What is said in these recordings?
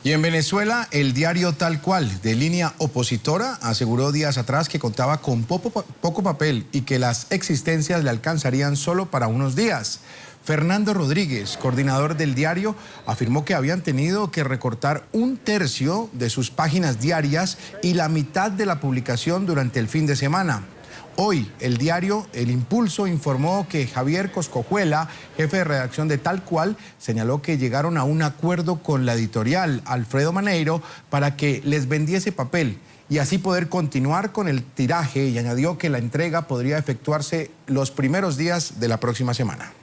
Y en Venezuela, el diario Tal Cual, de línea opositora, aseguró días atrás que contaba con poco papel y que las existencias le alcanzarían solo para unos días. Fernando Rodríguez, coordinador del diario, afirmó que habían tenido que recortar 1/3 de sus páginas diarias y la mitad de la publicación durante el fin de semana. Hoy, el diario El Impulso informó que Javier Coscojuela, jefe de redacción de Tal Cual, señaló que llegaron a un acuerdo con la editorial Alfredo Maneiro para que les vendiese papel y así poder continuar con el tiraje, y añadió que la entrega podría efectuarse los primeros días de la próxima semana.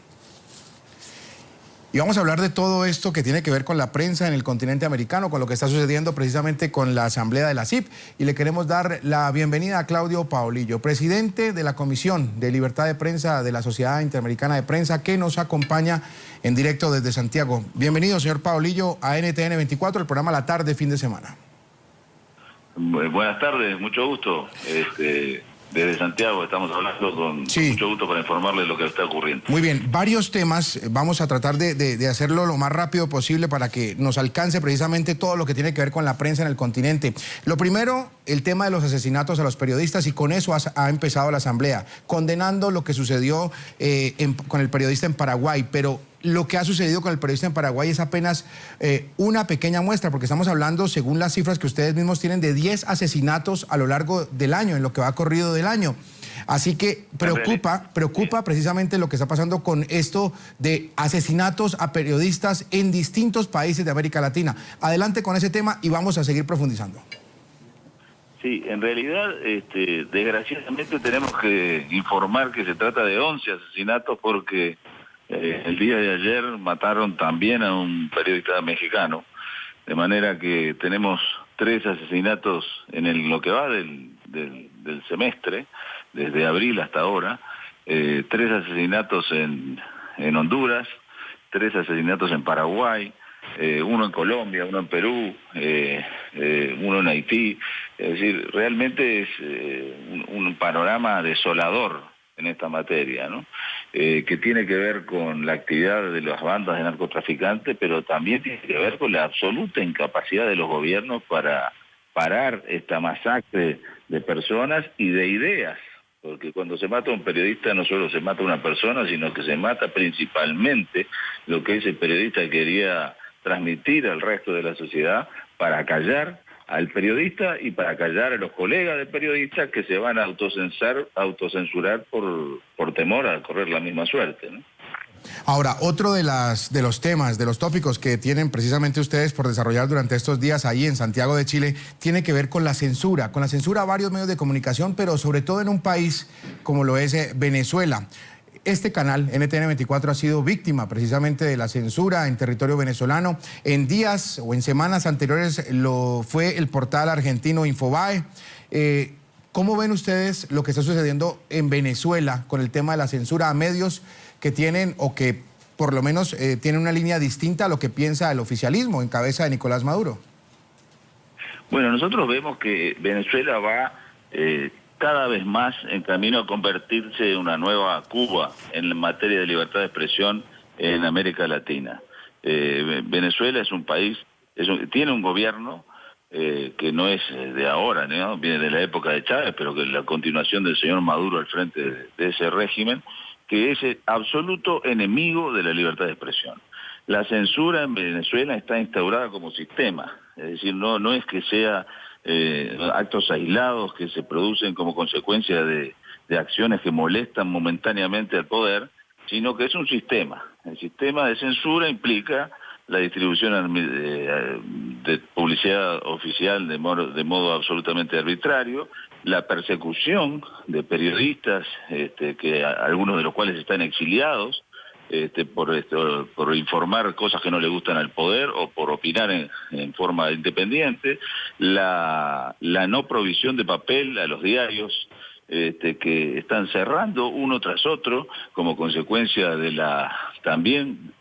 Y vamos a hablar de todo esto que tiene que ver con la prensa en el continente americano, con lo que está sucediendo precisamente con la asamblea de la CIP. Y le queremos dar la bienvenida a Claudio Paolillo, presidente de la Comisión de Libertad de Prensa de la Sociedad Interamericana de Prensa, que nos acompaña en directo desde Santiago. Bienvenido, señor Paolillo, a NTN 24, el programa La Tarde, fin de semana. Buenas tardes, mucho gusto. Desde Santiago estamos hablando con mucho gusto para informarles de lo que está ocurriendo. Muy bien, varios temas, vamos a tratar de hacerlo lo más rápido posible para que nos alcance precisamente todo lo que tiene que ver con la prensa en el continente. Lo primero, el tema de los asesinatos a los periodistas, y con eso ha empezado la asamblea, condenando lo que sucedió con el periodista en Paraguay, pero lo que ha sucedido con el periodista en Paraguay es apenas una pequeña muestra, porque estamos hablando, según las cifras que ustedes mismos tienen, de 10 asesinatos a lo largo del año, en lo que va corrido del año. Así que preocupa precisamente lo que está pasando con esto de asesinatos a periodistas en distintos países de América Latina. Adelante con ese tema y vamos a seguir profundizando. Sí, en realidad, desgraciadamente tenemos que informar que se trata de 11 asesinatos porque el día de ayer mataron también a un periodista mexicano, de manera que tenemos 3 asesinatos en lo que va del semestre, desde abril hasta ahora, 3 asesinatos en Honduras, 3 asesinatos en Paraguay, uno en Colombia, uno en Perú, uno en Haití. Es decir, realmente es un panorama desolador en esta materia, ¿no? Que tiene que ver con la actividad de las bandas de narcotraficantes, pero también tiene que ver con la absoluta incapacidad de los gobiernos para parar esta masacre de personas y de ideas, porque cuando se mata a un periodista no solo se mata a una persona, sino que se mata principalmente lo que ese periodista quería transmitir al resto de la sociedad para callar al periodista y para callar a los colegas de periodistas que se van a autocensurar por temor a correr la misma suerte, ¿no? Ahora, otro de los temas, de los tópicos que tienen precisamente ustedes por desarrollar durante estos días ahí en Santiago de Chile, tiene que ver con la censura a varios medios de comunicación, pero sobre todo en un país como lo es Venezuela. Este canal, NTN 24, ha sido víctima precisamente de la censura en territorio venezolano. En días o en semanas anteriores lo fue el portal argentino Infobae. ¿Cómo ven ustedes lo que está sucediendo en Venezuela con el tema de la censura a medios que tienen o que por lo menos tienen una línea distinta a lo que piensa el oficialismo en cabeza de Nicolás Maduro? Bueno, nosotros vemos que Venezuela va cada vez más en camino a convertirse en una nueva Cuba en materia de libertad de expresión en América Latina. Venezuela es un país, tiene un gobierno que no es de ahora, ¿no? Viene de la época de Chávez, pero que es la continuación del señor Maduro al frente de ese régimen, que es el absoluto enemigo de la libertad de expresión. La censura en Venezuela está instaurada como sistema, es decir, no es que sea actos aislados que se producen como consecuencia de acciones que molestan momentáneamente al poder, sino que es un sistema. El sistema de censura implica la distribución de publicidad oficial de modo absolutamente arbitrario, la persecución de periodistas, que algunos de los cuales están exiliados, por informar cosas que no le gustan al poder o por opinar en forma independiente, la no provisión de papel a los diarios, que están cerrando uno tras otro como consecuencia de la también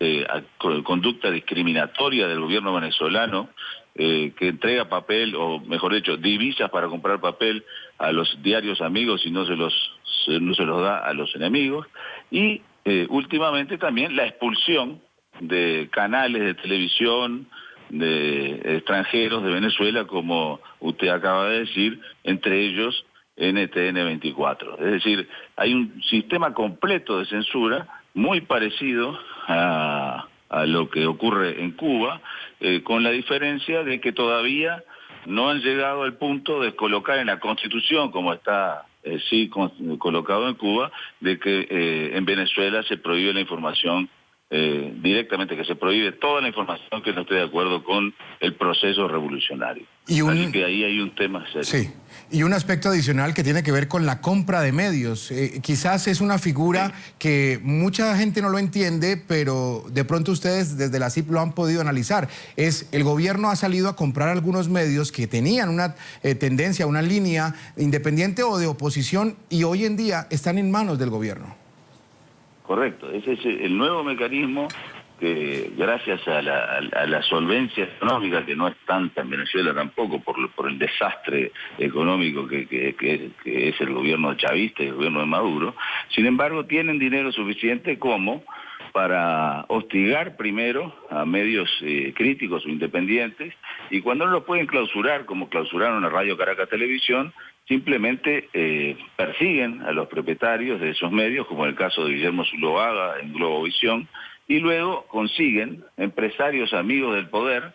conducta discriminatoria del gobierno venezolano, que entrega papel, o mejor dicho, divisas para comprar papel a los diarios amigos y no se los da a los enemigos, y últimamente también la expulsión de canales de televisión de extranjeros de Venezuela, como usted acaba de decir, entre ellos NTN 24. Es decir, hay un sistema completo de censura muy parecido a lo que ocurre en Cuba, con la diferencia de que todavía no han llegado al punto de colocar en la Constitución, como está colocado en Cuba, de que en Venezuela se prohíbe la información directamente, que se prohíbe toda la información que no esté de acuerdo con el proceso revolucionario. Así que ahí hay un tema serio. Sí, y un aspecto adicional que tiene que ver con la compra de medios. Quizás es una figura que mucha gente no lo entiende, pero de pronto ustedes desde la CIP lo han podido analizar. El gobierno ha salido a comprar algunos medios que tenían una tendencia, una línea independiente o de oposición, y hoy en día están en manos del gobierno. Correcto, ese es el nuevo mecanismo que, gracias a la solvencia económica, que no es tanta en Venezuela tampoco, por el desastre económico que es el gobierno chavista y el gobierno de Maduro, sin embargo tienen dinero suficiente como para hostigar primero a medios críticos o independientes, y cuando no lo pueden clausurar, como clausuraron a Radio Caracas Televisión, simplemente persiguen a los propietarios de esos medios, como el caso de Guillermo Zuloaga en Globovisión, y luego consiguen empresarios amigos del poder,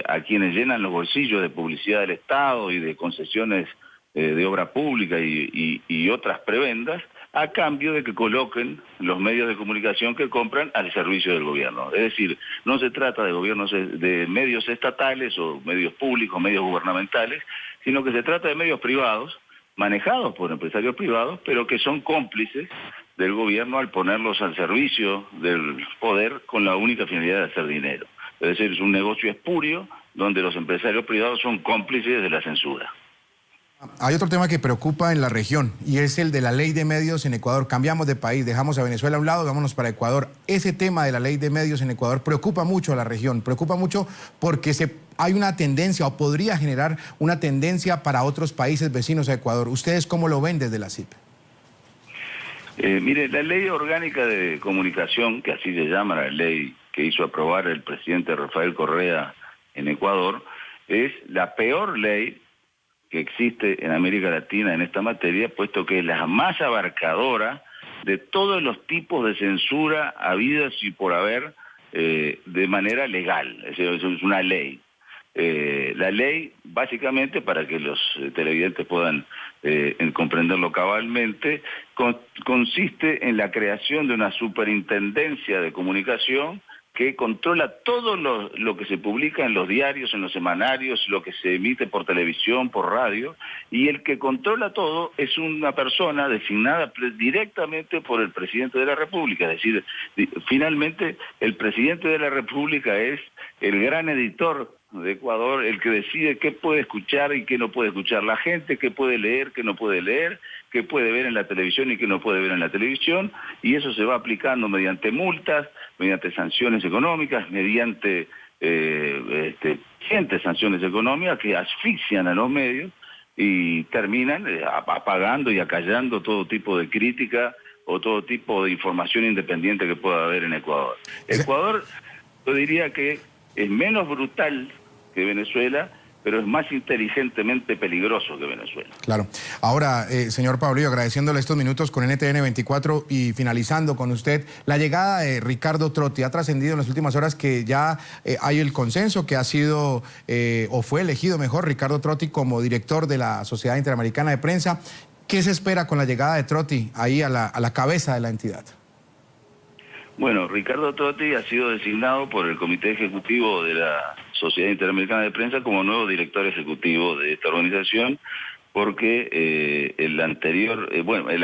a quienes llenan los bolsillos de publicidad del Estado y de concesiones de obra pública y otras prebendas, a cambio de que coloquen los medios de comunicación que compran al servicio del gobierno. Es decir, no se trata de medios estatales o medios públicos, medios gubernamentales, sino que se trata de medios privados, manejados por empresarios privados, pero que son cómplices del gobierno al ponerlos al servicio del poder con la única finalidad de hacer dinero. Es decir, es un negocio espurio donde los empresarios privados son cómplices de la censura. Hay otro tema que preocupa en la región y es el de la ley de medios en Ecuador. Cambiamos de país, dejamos a Venezuela a un lado, vámonos para Ecuador. Ese tema de la ley de medios en Ecuador preocupa mucho a la región, preocupa mucho porque hay una tendencia o podría generar una tendencia para otros países vecinos a Ecuador. ¿Ustedes cómo lo ven desde la CIP? Mire, la ley orgánica de comunicación, que así se llama la ley que hizo aprobar el presidente Rafael Correa en Ecuador, es la peor ley que existe en América Latina en esta materia, puesto que es la más abarcadora de todos los tipos de censura habidas y por haber de manera legal. Es una ley. La ley, básicamente, para que los televidentes puedan comprenderlo cabalmente, consiste en la creación de una superintendencia de comunicación que controla todo lo que se publica en los diarios, en los semanarios, lo que se emite por televisión, por radio, y el que controla todo es una persona designada directamente por el presidente de la República. Es decir, finalmente el presidente de la República es el gran editor de Ecuador, el que decide qué puede escuchar y qué no puede escuchar la gente, qué puede leer, qué no puede leer, qué puede ver en la televisión y qué no puede ver en la televisión, y eso se va aplicando mediante multas, mediante sanciones económicas, mediante sanciones económicas que asfixian a los medios y terminan apagando y acallando todo tipo de crítica o todo tipo de información independiente que pueda haber en Ecuador. Ecuador, yo diría que es menos brutal que Venezuela, pero es más inteligentemente peligroso que Venezuela. Claro. Ahora, señor Pablillo, agradeciéndole estos minutos con NTN 24 y finalizando con usted, la llegada de Ricardo Trotti ha trascendido en las últimas horas que ya hay el consenso que ha sido, o fue elegido mejor, Ricardo Trotti como director de la Sociedad Interamericana de Prensa. ¿Qué se espera con la llegada de Trotti ahí a la cabeza de la entidad? Bueno, Ricardo Trotti ha sido designado por el Comité Ejecutivo de la Sociedad Interamericana de Prensa como nuevo director ejecutivo de esta organización, porque el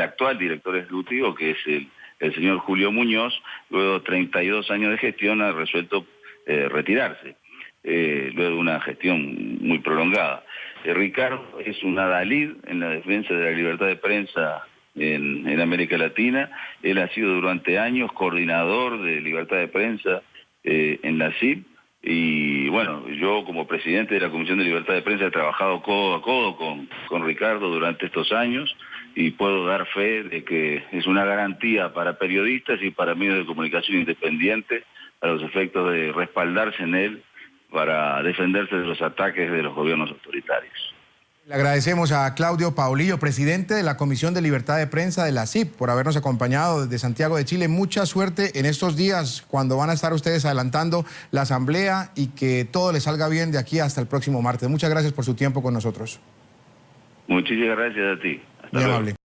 actual director ejecutivo, que es el señor Julio Muñoz, luego de 32 años de gestión, ha resuelto retirarse, luego de una gestión muy prolongada. Ricardo es un adalid en la defensa de la libertad de prensa en América Latina. Él ha sido durante años coordinador de libertad de prensa en la CIP, y bueno, yo como presidente de la Comisión de Libertad de Prensa he trabajado codo a codo con Ricardo durante estos años, y puedo dar fe de que es una garantía para periodistas y para medios de comunicación independientes a los efectos de respaldarse en él para defenderse de los ataques de los gobiernos autoritarios. Le agradecemos a Claudio Paulillo, presidente de la Comisión de Libertad de Prensa de la CIP, por habernos acompañado desde Santiago de Chile. Mucha suerte en estos días cuando van a estar ustedes adelantando la asamblea y que todo les salga bien de aquí hasta el próximo martes. Muchas gracias por su tiempo con nosotros. Muchísimas gracias a ti. Hasta Muy luego. amable.